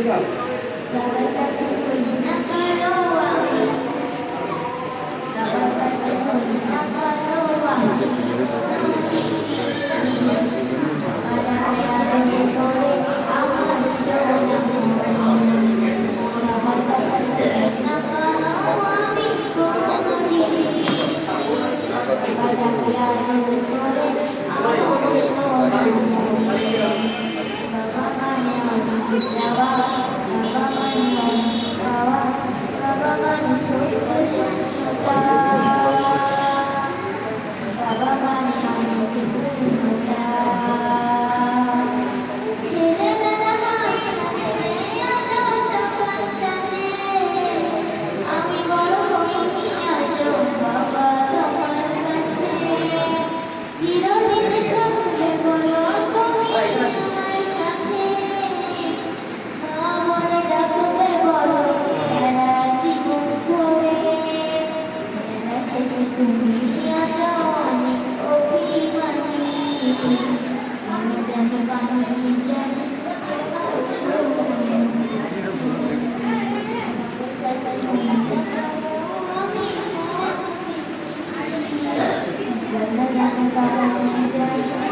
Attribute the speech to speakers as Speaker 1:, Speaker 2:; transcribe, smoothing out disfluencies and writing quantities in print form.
Speaker 1: বাবার কাছে কই না কারো আমি, বাবার কাছে কই না কারো আমি, কোনো কিছুই বাবার আদরে করে আমার সোনামণি। বাবার কাছে কই না কারো আমি, কোনো কিছুই বাবার আদরে করে আমার সোনামণি। বাবা মানে অনেক যাওয়া, বাবা মানে অনেক পাওয়া, বাবা মানে ছোট্ট শূন্যতা, বাবা মানে অনেক পূর্ণতা। ছেলেবেলা মাঝখানে এত সকাল সাথে আমি বড় হইনি আজও বাবা তোমার কাছে। চিরদিন থাকবে বলো তুমি আমার সাথে, মা বলে ডাকবে বলো সারা জীবন ভরে। বেলা শেষে তুমি আজও অনেক অভিমানী, মনে যেন বাঁধি যেন আমি